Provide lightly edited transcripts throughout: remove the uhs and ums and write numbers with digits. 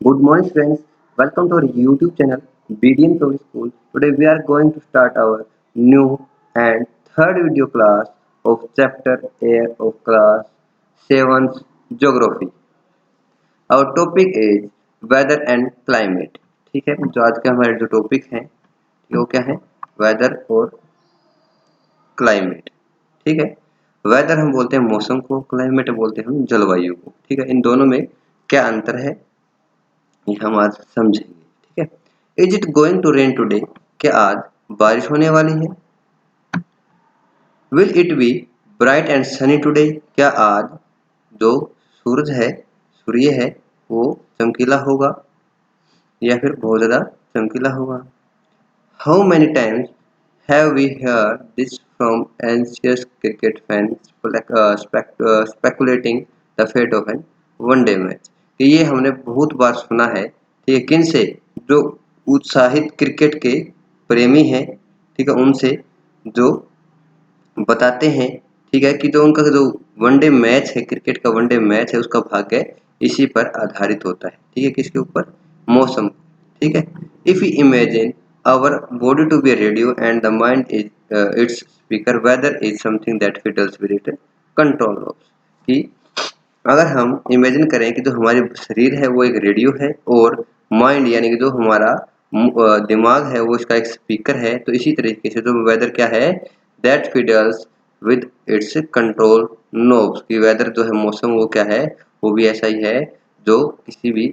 Good morning, friends. Welcome to our YouTube channel, BDN Public School. Today, we are going to start our new and third video class of chapter A of class 7th Geography. Our topic is weather and climate. ठीक है, जो आज का हमारे जो topic है वो क्या है? वेदर और क्लाइमेट। ठीक है, वेदर हम बोलते हैं मौसम को, क्लाइमेट बोलते हैं हम जलवायु को। ठीक है, इन दोनों में क्या अंतर है ये हम आज समझेंगे। ठीक है, is it going to rain today? क्या आज बारिश होने वाली है? Will it be bright and sunny today? क्या आज जो सूर्य है वो चमकीला होगा या फिर बहुत ज्यादा चमकीला होगा? How many times have we heard this from anxious cricket fans speculating the fate of an one-day match? कि ये हमने बहुत बार सुना है। ठीक है, किन से? जो उत्साहित क्रिकेट के प्रेमी हैं, ठीक है, उनसे जो बताते हैं, ठीक है, कि जो उनका जो वनडे मैच है, क्रिकेट का वनडे मैच है, उसका भाग्य इसी पर आधारित होता है। ठीक है, किसके ऊपर? मौसम। ठीक है, if you imagine our body to be a radio and the mind is its speaker, weather is something that fiddles with it control of। कि अगर हम इमेजिन करें कि जो हमारे शरीर है वो एक रेडियो है और माइंड यानी कि जो हमारा दिमाग है वो इसका एक स्पीकर है, तो इसी तरीके से जो वेदर क्या है? That fiddles with its control knobs. की वेदर जो है मौसम वो क्या है? वो भी ऐसा ही है जो किसी भी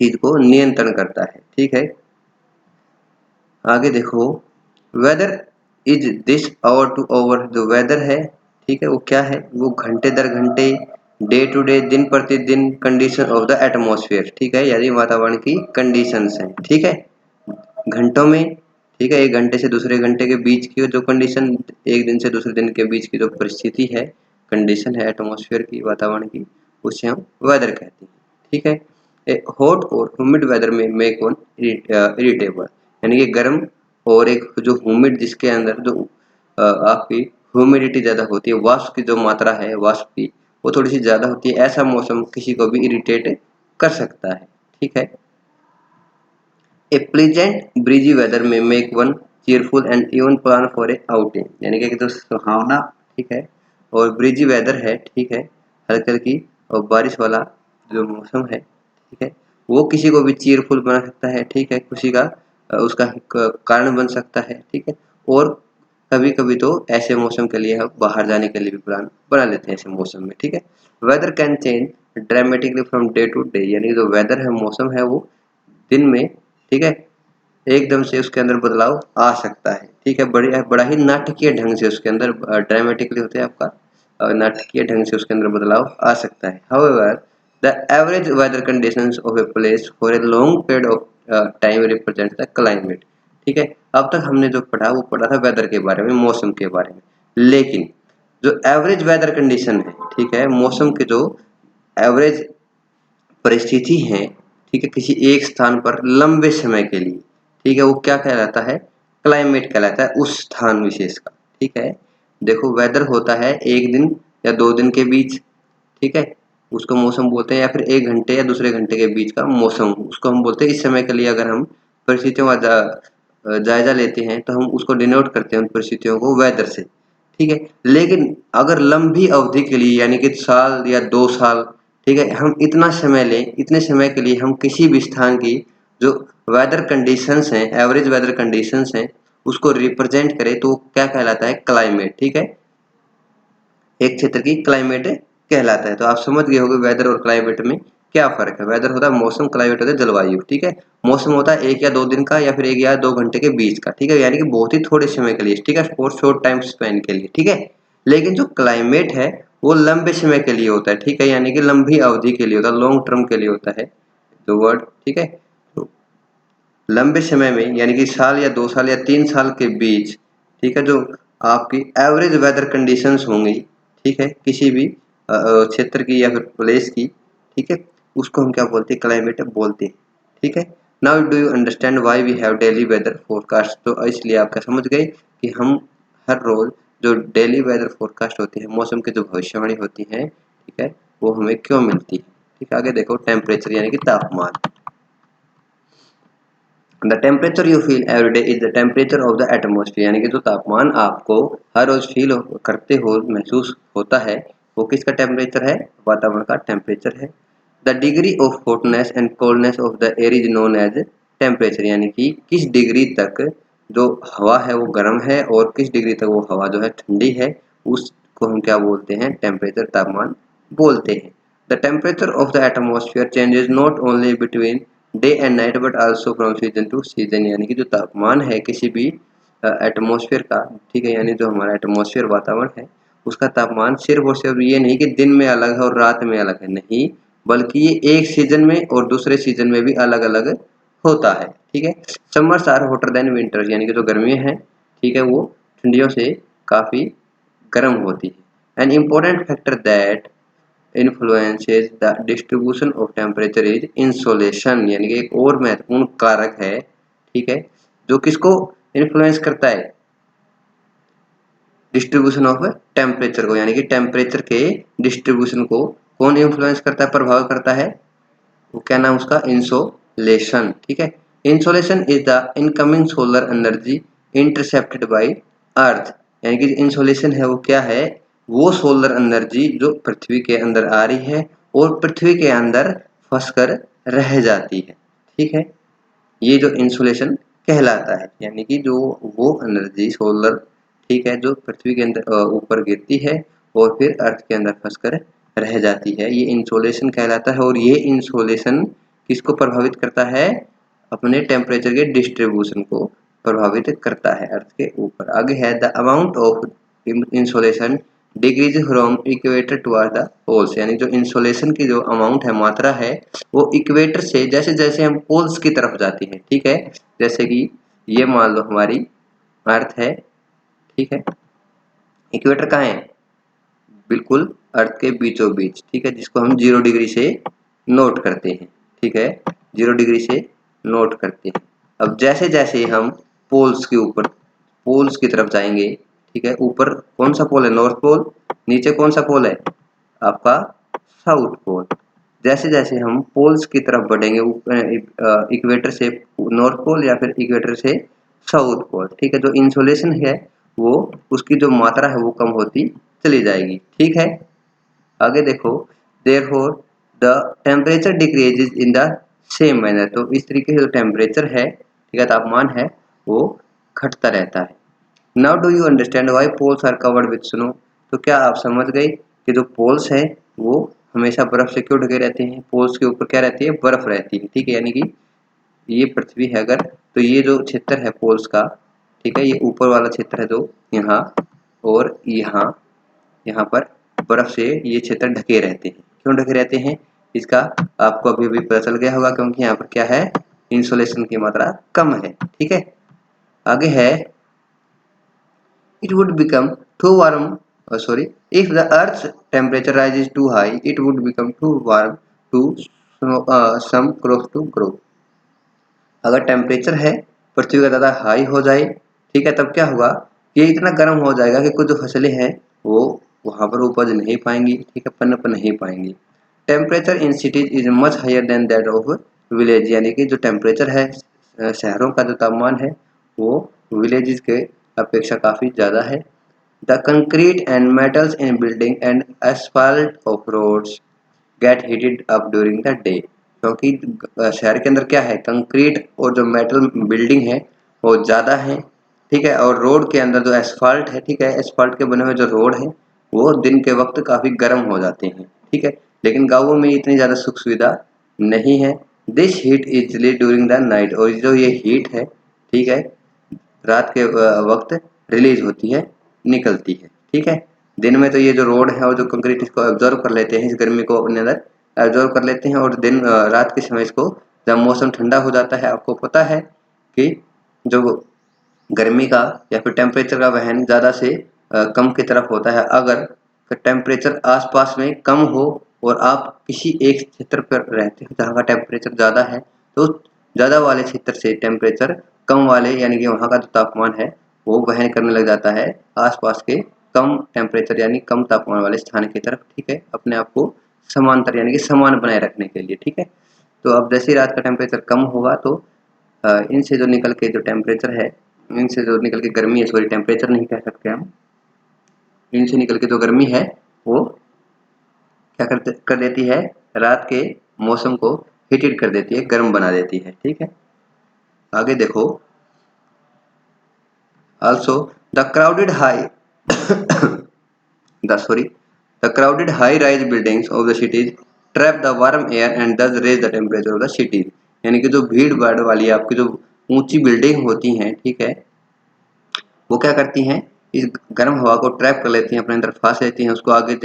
चीज को नियंत्रण करता है। ठीक है, आगे देखो, weather is this hour to hour. जो वेदर है, ठीक है, वो क्या है? वो घंटे दर घंटे, डे टू डे, दिन प्रतिदिन, कंडीशन ऑफ द एटमॉस्फेयर। ठीक है, यानी वातावरण की कंडीशंस हैं। ठीक है, घंटों में, ठीक है, एक घंटे से दूसरे घंटे के बीच की जो कंडीशन, एक दिन से दूसरे दिन के बीच की जो परिस्थिति है, कंडीशन है एटमॉस्फेयर की, वातावरण की, उसे हम वेदर कहते हैं। ठीक है, हॉट और ह्यूमिड वेदर में मेक वन इरिटेबल, यानी कि गर्म और एक जो ह्यूमिड, जिसके अंदर जो आपकी ह्यूमिडिटी ज़्यादा होती है, वाष्प की जो मात्रा है वाष्प की वो थोड़ी सी ज़्यादा होती है, ऐसा मौसम किसी को भी इरिटेट कर सकता है। ठीक है, ए प्लीजेंट ब्रीजी वेदर में make one cheerful and even plan for a outing, यानी कि जो सुहावना, ठीक है, और ब्रीजी वेदर है, ठीक है, हल्की हल्की और बारिश वाला जो मौसम है, ठीक है, वो किसी को भी चीयरफुल बना सकता है। ठीक है, खुशी का उसका कारण बन सकता है। ठीक है, और कभी कभी तो ऐसे मौसम के लिए हम बाहर जाने के लिए भी प्लान बना लेते हैं ऐसे मौसम में। ठीक है, weather can change dramatically from day to day, यानी जो वेदर है, मौसम है, वो दिन में, ठीक है, एकदम से उसके अंदर बदलाव आ सकता है। ठीक है, बड़ा ही नाटकीय ढंग से उसके अंदर ड्रामेटिकली होते हैं आपका, नाटकीय ढंग से उसके अंदर बदलाव आ सकता है। However the average weather conditions of a place for a long period of time represent the climate. ठीक है, अब तक हमने जो पढ़ा वो पढ़ा था वेदर के बारे में, मौसम के बारे में, लेकिन जो एवरेज वेदर कंडीशन है, ठीक है, मौसम के जो एवरेज परिस्थिति है, ठीक है, किसी एक स्थान पर लंबे समय के लिए, ठीक है, वो क्या कहलाता है? क्लाइमेट कहलाता है उस स्थान विशेष का। ठीक है, देखो, वेदर होता है एक दिन या 2 दिन के बीच, ठीक है, उसको मौसम बोलते हैं, या फिर 1 घंटे या दूसरे घंटे के बीच का मौसम, उसको हम बोलते हैं। इस समय के लिए अगर हम परिस्थितियों का जायजा लेते हैं तो हम उसको डिनोट करते हैं उन परिस्थितियों को वेदर से। ठीक है, लेकिन अगर लंबी अवधि के लिए, यानी कि साल या 2 साल, ठीक है, हम इतना समय लें, इतने समय के लिए हम किसी भी स्थान की जो वेदर कंडीशंस हैं, एवरेज वेदर कंडीशंस हैं, उसको रिप्रेजेंट करें, तो क्या कहलाता है? क्लाइमेट। ठीक है, एक क्षेत्र की क्लाइमेट कहलाता है। तो आप समझ गए होंगे वेदर और क्लाइमेट में क्या फर्क है। वेदर होता है मौसम, क्लाइमेट होता है जलवायु। ठीक है, मौसम होता है 1 या 2 दिन का, या फिर 1 या 2 घंटे के बीच का, ठीक है, यानी कि बहुत ही थोड़े समय के लिए, ठीक है, फॉर शॉर्ट टाइम स्पेन के लिए। ठीक है, लेकिन जो क्लाइमेट है वो लंबे समय के लिए होता है। ठीक है, यानी कि लंबी अवधि के लिए होता है, लॉन्ग टर्म के लिए होता है जो वर्ड। ठीक है, तो लंबे समय में, यानी कि साल या 2 साल या 3 साल के बीच, ठीक है, जो आपकी एवरेज वेदर कंडीशंस होंगी, ठीक है, किसी भी क्षेत्र की या फिर प्लेस की, ठीक है, उसको हम क्या बोलते हैं? क्लाइमेट बोलते हैं। ठीक है, now do you understand why we have daily weather forecast? तो इसलिए आप क्या समझ गए कि हम हर रोज जो डेली वेदर फोरकास्ट होती है, मौसम की जो भविष्यवाणी होती है, ठीक है, वो हमें क्यों मिलती है। ठीक है, आगे देखो टेम्परेचर यानी कि तापमान। The temperature you feel every day is the temperature of the atmosphere, यानी कि जो तापमान आपको हर रोज फील करते हो, महसूस होता है, वो किसका टेम्परेचर है? वातावरण का टेम्परेचर है। The degree of hotness and coldness of the air is known as temperature, यानी कि किस डिग्री तक जो हवा है वो गर्म है और किस डिग्री तक वो हवा जो है ठंडी है, उसको हम क्या बोलते हैं? टेम्परेचर, तापमान बोलते हैं। The temperature of the atmosphere changes not only between day and night but also from season two season, यानी कि जो तापमान है किसी भी एटमॉस्फेयर का, ठीक है, यानी जो हमारा एटमॉस्फेयर वातावरण है उसका तापमान सिर्फ और सिर्फ ये नहीं कि दिन में अलग है और रात में अलग है, नहीं, बल्कि ये एक सीजन में और दूसरे सीजन में भी अलग अलग होता है। ठीक है, summers are hotter than winters, यानी कि जो गर्मियाँ हैं, ठीक है, वो ठंडियों से काफ़ी गर्म होती है। An important factor that influences the distribution of temperature is insolation, यानी कि एक और महत्वपूर्ण कारक है, ठीक है, जो किसको इन्फ्लुएंस करता है? डिस्ट्रीब्यूशन ऑफ टेम्परेचर को, यानी कि टेम्परेचर के डिस्ट्रीब्यूशन को कौन इन्फ्लुएंस करता है, प्रभावित करता है? वो क्या नाम उसका? इंसोलेशन। ठीक है, insolation is the incoming solar energy intercepted by earth, यानी कि इंसोलेशन है वो क्या है? वो सोलर एनर्जी जो पृथ्वी के अंदर आ रही है और पृथ्वी के अंदर फंसकर रह जाती है। ठीक है, ये जो इंसुलेशन कहलाता है, यानी कि जो वो एनर्जी सोलर, ठीक है, जो पृथ्वी के अंदर ऊपर गिरती है और फिर अर्थ के अंदर फंसकर रह जाती है, ये इंसोलेशन कहलाता है। और ये इंसोलेशन किसको प्रभावित करता है? अपने टेम्परेचर के डिस्ट्रीब्यूशन को प्रभावित करता है अर्थ के ऊपर। आगे है the amount of insolation decreases from equator toward the poles, यानी जो इंसोलेशन की जो अमाउंट है, मात्रा है, वो इक्वेटर से जैसे जैसे हम पोल्स की तरफ जाती है, ठीक है, जैसे कि ये मान लो हमारी अर्थ है, ठीक है, इक्वेटर कहाँ है? बिल्कुल अर्थ के बीचों बीच, ठीक है, जिसको हम 0 डिग्री से नोट करते हैं, ठीक है, 0 डिग्री से नोट करते हैं। अब जैसे जैसे हम पोल्स के ऊपर, पोल्स की तरफ जाएंगे, ठीक है, ऊपर कौन सा पोल है? North pole. नीचे कौन सा पोल है? आपका साउथ पोल। जैसे जैसे हम पोल्स की तरफ बढ़ेंगे, इक्वेटर से नॉर्थ पोल या फिर इक्वेटर से साउथ पोल, ठीक है, जो इंसोलेशन है वो, उसकी जो मात्रा है वो कम होती चली जाएगी। ठीक है, आगे देखो, therefore the temperature decreases in the same manner, तो इस तरीके से जो टेम्परेचर है, ठीक है, तापमान है, वो घटता रहता है। Now do you understand why poles are covered with snow, तो क्या आप समझ गए कि जो पोल्स हैं वो हमेशा बर्फ से क्यों ढके रहते हैं? पोल्स के ऊपर क्या रहती है? बर्फ रहती है। ठीक है, यानी कि ये पृथ्वी है अगर, तो ये जो क्षेत्र है पोल्स का, ठीक है, ये ऊपर वाला क्षेत्र है जो यहाँ और यहाँ, यहाँ पर बर्फ से ये क्षेत्र ढके रहते हैं। क्यों ढके रहते हैं? इसका आपको अभी भी पता चल गया होगा, क्योंकि यहाँ पर क्या है? इंसोलेशन की मात्रा कम है। ठीक है, आगे है, it would become too warm, sorry, if the earth's temperature rises too high it would become too warm to some crops to grow, अगर टेम्परेचर है पृथ्वी का ज़्यादा हाई हो जाए, ठीक है, तब क्या होगा? ये इतना गर्म हो जाएगा कि कुछ जो फसलें हैं वो वहाँ पर उपज नहीं पाएंगी, ठीक है, पनप नहीं पाएंगी। Temperature in cities is much higher than that of village, यानी कि जो टेम्परेचर है शहरों का जो तापमान है वो विलेजेस के अपेक्षा काफ़ी ज़्यादा है। The concrete and metals in building and asphalt of roads get heated up during the day, क्योंकि शहर के अंदर क्या है? कंक्रीट और जो मेटल बिल्डिंग है वो ज़्यादा है, ठीक है, और रोड के अंदर जो एसफाल्ट है, ठीक है, एसफाल्ट के बने हुए जो रोड है वो दिन के वक्त काफ़ी गर्म हो जाते हैं, ठीक है, लेकिन गाँवों में इतनी ज़्यादा सुख सुविधा नहीं है। This heat easily during the night, और जो ये हीट है, ठीक है, रात के वक्त रिलीज होती है, निकलती है। ठीक है, दिन में तो ये जो रोड है और जो कंक्रीट इसको एब्जॉर्व कर लेते हैं, इस गर्मी को अपने अंदर एब्जॉर्व कर लेते हैं, और दिन रात के समय इसको, जब मौसम ठंडा हो जाता है, आपको पता है कि जो गर्मी का या फिर टेम्परेचर का वहन ज़्यादा से कम की तरफ होता है। अगर टेम्परेचर आसपास में कम हो और आप किसी एक क्षेत्र पर रहते हो जहाँ का टेम्परेचर ज़्यादा है, तो ज़्यादा वाले क्षेत्र से टेम्परेचर कम वाले, यानी कि वहाँ का जो तापमान है वो वहन करने लग जाता है आसपास के कम टेम्परेचर यानी कम तापमान वाले स्थान की तरफ, ठीक है, अपने आप को समांतर यानी कि समान बनाए रखने के लिए, ठीक है। तो अब जैसे ही रात का टेम्परेचर कम होगा तो इनसे जो निकल के जो टेम्परेचर है, इनसे जो निकल के गर्मी है, सॉरी टेम्परेचर नहीं कह सकते हम, इनसे निकल के जो गर्मी है वो क्या कर देती है, रात के मौसम को हीटेड कर देती है, गर्म बना देती है, ठीक है। आगे देखो, also the crowded high the crowded high rise buildings of the cities trap the warm air and thus raise the temperature of the cities। यानी कि जो भीड़ भाड़ वाली आपकी जो ऊंची बिल्डिंग होती हैं, ठीक है, वो क्या करती हैं, इस गर्म हवा को ट्रैप कर लेती हैं, अपने अंदर फंस लेती हैं, उसको आगे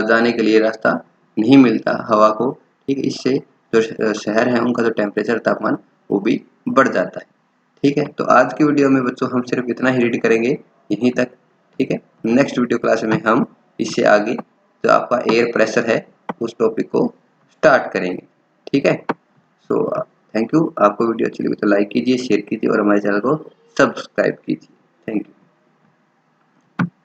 जाने के लिए रास्ता नहीं मिलता हवा को, ठीक है। इससे जो शहर है उनका जो टेम्परेचर तापमान वो भी बढ़ जाता है, ठीक है। तो आज की वीडियो में बच्चों हम सिर्फ इतना ही रीड करेंगे, यहीं तक, ठीक है। नेक्स्ट वीडियो क्लास में हम इससे आगे जो आपका एयर प्रेशर है उस टॉपिक को स्टार्ट करेंगे, ठीक है। So thank you. आपको वीडियो अच्छी लगी तो लाइक कीजिए, शेयर कीजिए और हमारे चैनल को सब्सक्राइब कीजिए। Thank you.